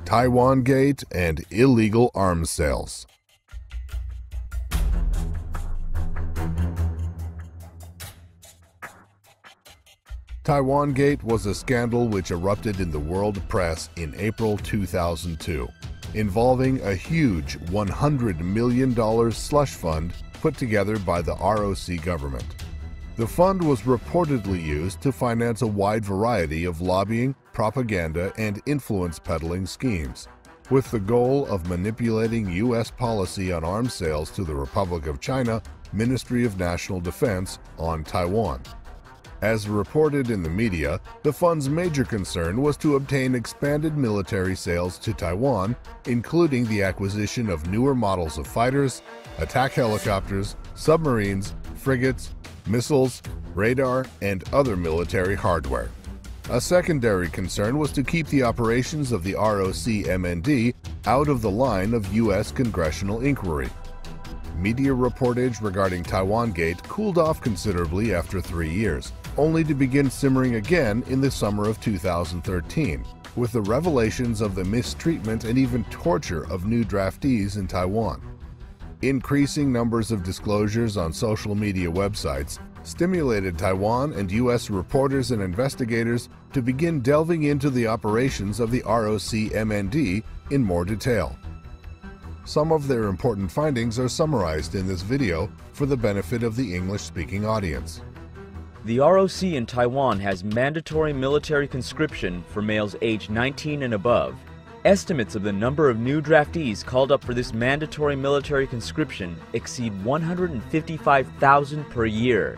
Taiwangate and illegal arms sales. Taiwangate was a scandal which erupted in the world press in April 2002, involving a huge $100 million slush fund put together by the ROC government. The fund was reportedly used to finance a wide variety of lobbying, propaganda, and influence peddling schemes, with the goal of manipulating U.S. policy on arms sales to the Republic of China Ministry of National Defense on Taiwan. As reported in the media, the fund's major concern was to obtain expanded military sales to Taiwan, including the acquisition of newer models of fighters, attack helicopters, submarines, frigates, missiles, radar, and other military hardware. A secondary concern was to keep the operations of the ROC-MND out of the line of U.S. congressional inquiry. Media reportage regarding Taiwangate cooled off considerably after 3 years, only to begin simmering again in the summer of 2013, with the revelations of the mistreatment and even torture of new draftees in Taiwan. Increasing numbers of disclosures on social media websites stimulated Taiwan and U.S. reporters and investigators to begin delving into the operations of the ROC-MND in more detail. Some of their important findings are summarized in this video for the benefit of the English-speaking audience. The ROC in Taiwan has mandatory military conscription for males aged 19 and above. Estimates of the number of new draftees called up for this mandatory military conscription exceed 155,000 per year.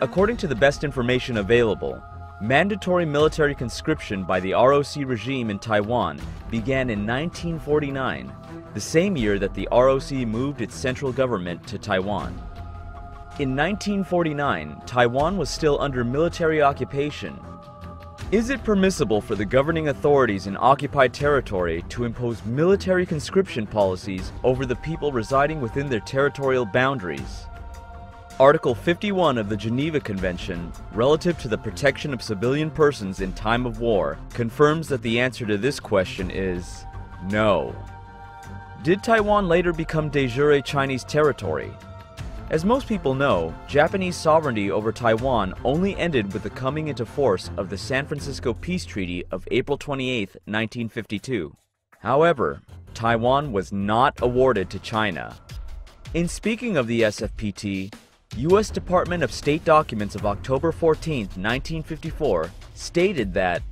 According to the best information available, mandatory military conscription by the ROC regime in Taiwan began in 1949, the same year that the ROC moved its central government to Taiwan. In 1949, Taiwan was still under military occupation. Is it permissible for the governing authorities in occupied territory to impose military conscription policies over the people residing within their territorial boundaries? Article 51 of the Geneva Convention, relative to the protection of civilian persons in time of war, confirms that the answer to this question is no. Did Taiwan later become de jure Chinese territory? As most people know, Japanese sovereignty over Taiwan only ended with the coming into force of the San Francisco Peace Treaty of April 28, 1952. However, Taiwan was not awarded to China. In speaking of the SFPT, U.S. Department of State documents of October 14, 1954 stated that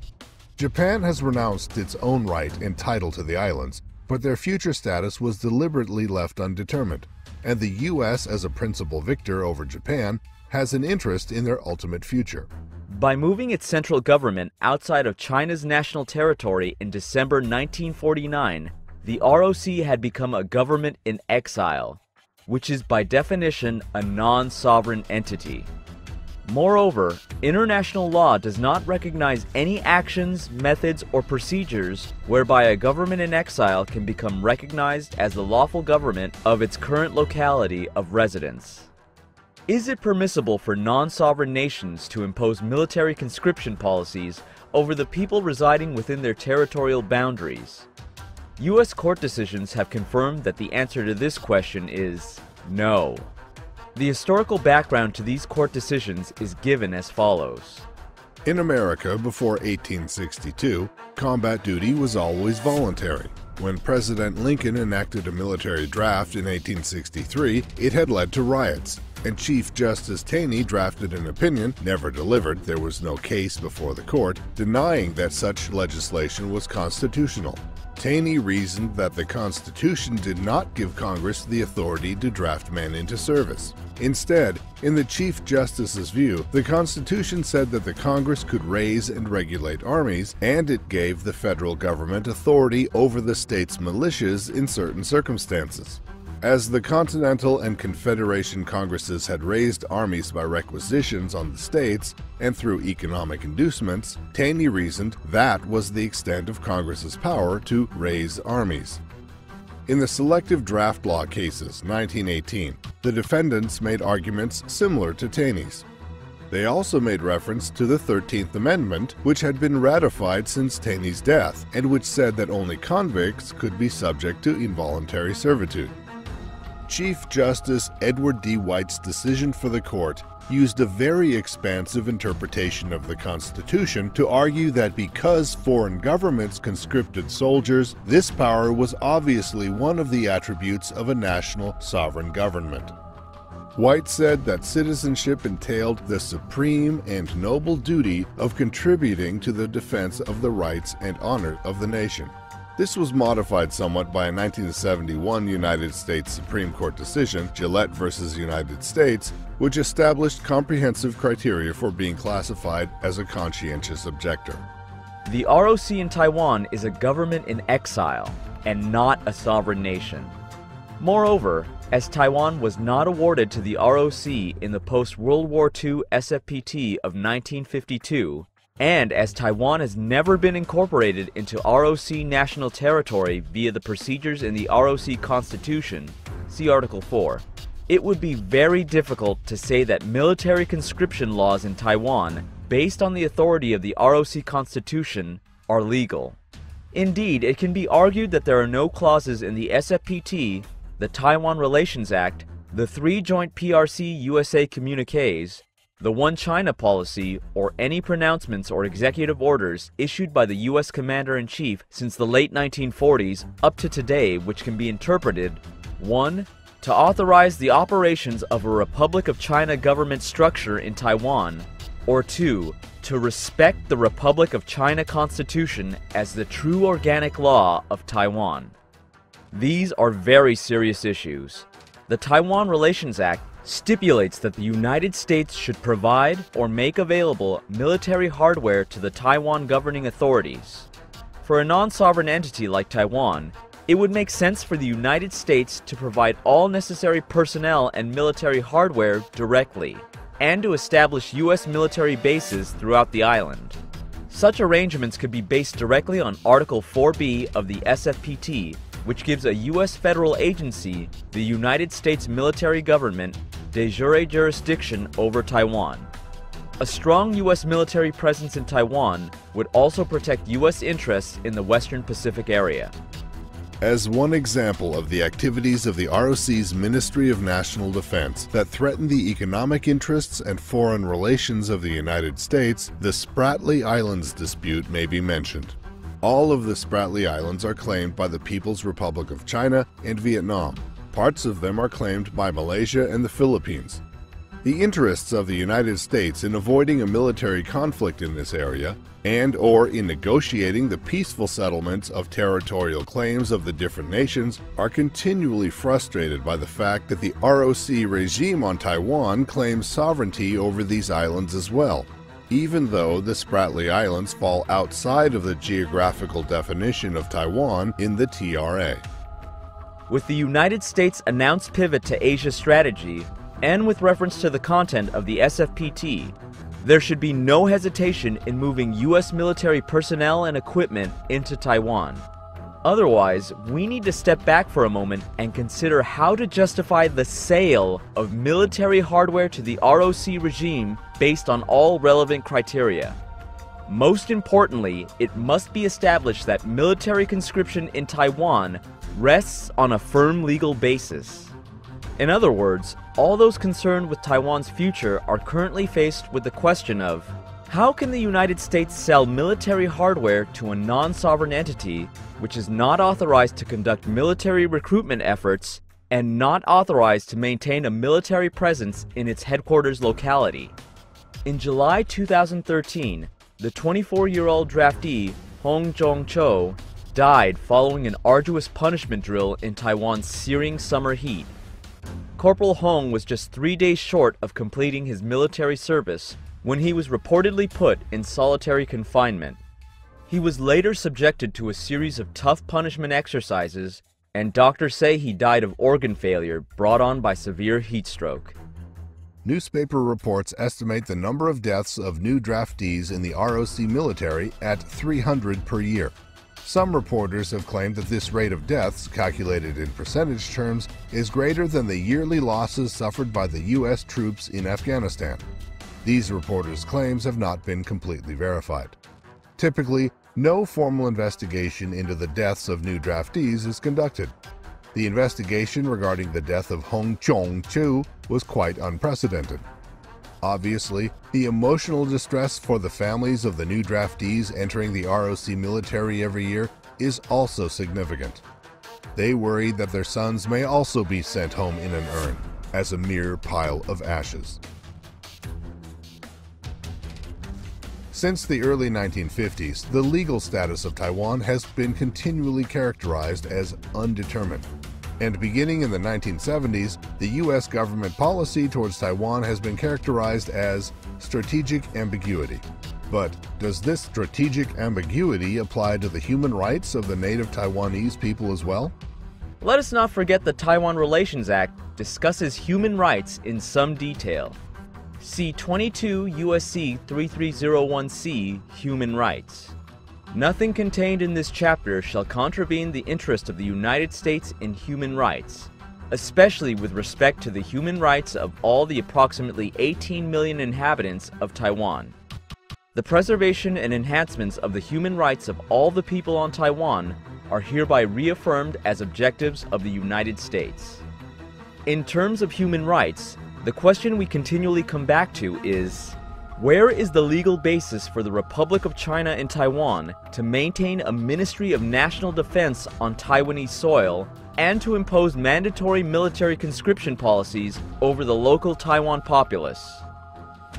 Japan has renounced its own right and title to the islands, but their future status was deliberately left undetermined, and the U.S. as a principal victor over Japan has an interest in their ultimate future. By moving its central government outside of China's national territory in December 1949, the ROC had become a government in exile, which is by definition a non-sovereign entity. Moreover, international law does not recognize any actions, methods, or procedures whereby a government in exile can become recognized as the lawful government of its current locality of residence. Is it permissible for non-sovereign nations to impose military conscription policies over the people residing within their territorial boundaries? U.S. court decisions have confirmed that the answer to this question is no. The historical background to these court decisions is given as follows. In America before 1862, combat duty was always voluntary. When President Lincoln enacted a military draft in 1863, it had led to riots, and Chief Justice Taney drafted an opinion, never delivered, there was no case before the court, denying that such legislation was constitutional. Taney reasoned that the Constitution did not give Congress the authority to draft men into service. Instead, in the Chief Justice's view, the Constitution said that the Congress could raise and regulate armies, and it gave the federal government authority over the state's militias in certain circumstances. As the Continental and Confederation Congresses had raised armies by requisitions on the states and through economic inducements, Taney reasoned that was the extent of Congress's power to raise armies. In the selective draft law cases, 1918, the defendants made arguments similar to Taney's. They also made reference to the 13th Amendment, which had been ratified since Taney's death, and which said that only convicts could be subject to involuntary servitude. Chief Justice Edward D. White's decision for the court used a very expansive interpretation of the Constitution to argue that because foreign governments conscripted soldiers, this power was obviously one of the attributes of a national sovereign government. White said that citizenship entailed the supreme and noble duty of contributing to the defense of the rights and honor of the nation. This was modified somewhat by a 1971 United States Supreme Court decision, Gillette v. United States, which established comprehensive criteria for being classified as a conscientious objector. The ROC in Taiwan is a government in exile and not a sovereign nation. Moreover, as Taiwan was not awarded to the ROC in the post-World War II SFPT of 1952, and as Taiwan has never been incorporated into ROC national territory via the procedures in the ROC Constitution, see Article 4, it would be very difficult to say that military conscription laws in Taiwan, based on the authority of the ROC Constitution, are legal. Indeed, it can be argued that there are no clauses in the SFPT, the Taiwan Relations Act, the 3 joint PRC-USA communiques, the One China policy, or any pronouncements or executive orders issued by the U.S. Commander-in-Chief since the late 1940s up to today which can be interpreted 1. To authorize the operations of a Republic of China government structure in Taiwan, or 2. To respect the Republic of China Constitution as the true organic law of Taiwan. These are very serious issues. The Taiwan Relations Act stipulates that the United States should provide or make available military hardware to the Taiwan governing authorities. For a non-sovereign entity like Taiwan, it would make sense for the United States to provide all necessary personnel and military hardware directly, and to establish U.S. military bases throughout the island. Such arrangements could be based directly on Article 4B of the SFPT, which gives a U.S. federal agency, the United States military government, de jure jurisdiction over Taiwan. A strong U.S. military presence in Taiwan would also protect U.S. interests in the Western Pacific area. As one example of the activities of the ROC's Ministry of National Defense that threaten the economic interests and foreign relations of the United States, the Spratly Islands dispute may be mentioned. All of the Spratly Islands are claimed by the People's Republic of China and Vietnam. Parts of them are claimed by Malaysia and the Philippines. The interests of the United States in avoiding a military conflict in this area and/or in negotiating the peaceful settlements of territorial claims of the different nations are continually frustrated by the fact that the ROC regime on Taiwan claims sovereignty over these islands as well, even though the Spratly Islands fall outside of the geographical definition of Taiwan in the TRA. With the United States' announced pivot to Asia strategy, and with reference to the content of the SFPT, there should be no hesitation in moving U.S. military personnel and equipment into Taiwan. Otherwise, we need to step back for a moment and consider how to justify the sale of military hardware to the ROC regime based on all relevant criteria. Most importantly, it must be established that military conscription in Taiwan rests on a firm legal basis. In other words, all those concerned with Taiwan's future are currently faced with the question of, how can the United States sell military hardware to a non-sovereign entity which is not authorized to conduct military recruitment efforts and not authorized to maintain a military presence in its headquarters locality? In July 2013, the 24-year-old draftee Hong Jong-cho died following an arduous punishment drill in Taiwan's searing summer heat. Corporal Hong was just 3 days short of completing his military service when he was reportedly put in solitary confinement. He was later subjected to a series of tough punishment exercises, and doctors say he died of organ failure brought on by severe heat stroke. Newspaper reports estimate the number of deaths of new draftees in the ROC military at 300 per year. Some reporters have claimed that this rate of deaths, calculated in percentage terms, is greater than the yearly losses suffered by the U.S. troops in Afghanistan. These reporters' claims have not been completely verified. Typically, no formal investigation into the deaths of new draftees is conducted. The investigation regarding the death of Hong Chong-chu was quite unprecedented. Obviously, the emotional distress for the families of the new draftees entering the ROC military every year is also significant. They worry that their sons may also be sent home in an urn, as a mere pile of ashes. Since the early 1950s, the legal status of Taiwan has been continually characterized as undetermined. And beginning in the 1970s, the U.S. government policy towards Taiwan has been characterized as strategic ambiguity. But does this strategic ambiguity apply to the human rights of the native Taiwanese people as well? Let us not forget the Taiwan Relations Act discusses human rights in some detail. See 22 U.S.C. 3301C, Human Rights. Nothing contained in this chapter shall contravene the interest of the United States in human rights, especially with respect to the human rights of all the approximately 18 million inhabitants of Taiwan. The preservation and enhancements of the human rights of all the people on Taiwan are hereby reaffirmed as objectives of the United States. In terms of human rights, the question we continually come back to is, where is the legal basis for the Republic of China and Taiwan to maintain a Ministry of National Defense on Taiwanese soil and to impose mandatory military conscription policies over the local Taiwan populace?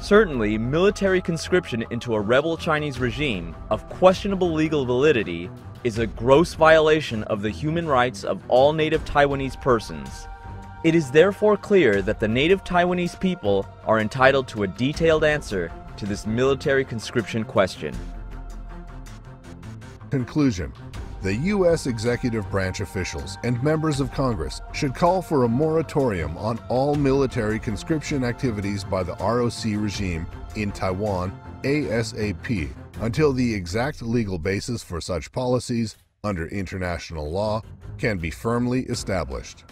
Certainly, military conscription into a rebel Chinese regime of questionable legal validity is a gross violation of the human rights of all native Taiwanese persons. It is therefore clear that the native Taiwanese people are entitled to a detailed answer to this military conscription question. Conclusion: the U.S. executive branch officials and members of Congress should call for a moratorium on all military conscription activities by the ROC regime in Taiwan ASAP until the exact legal basis for such policies under international law can be firmly established.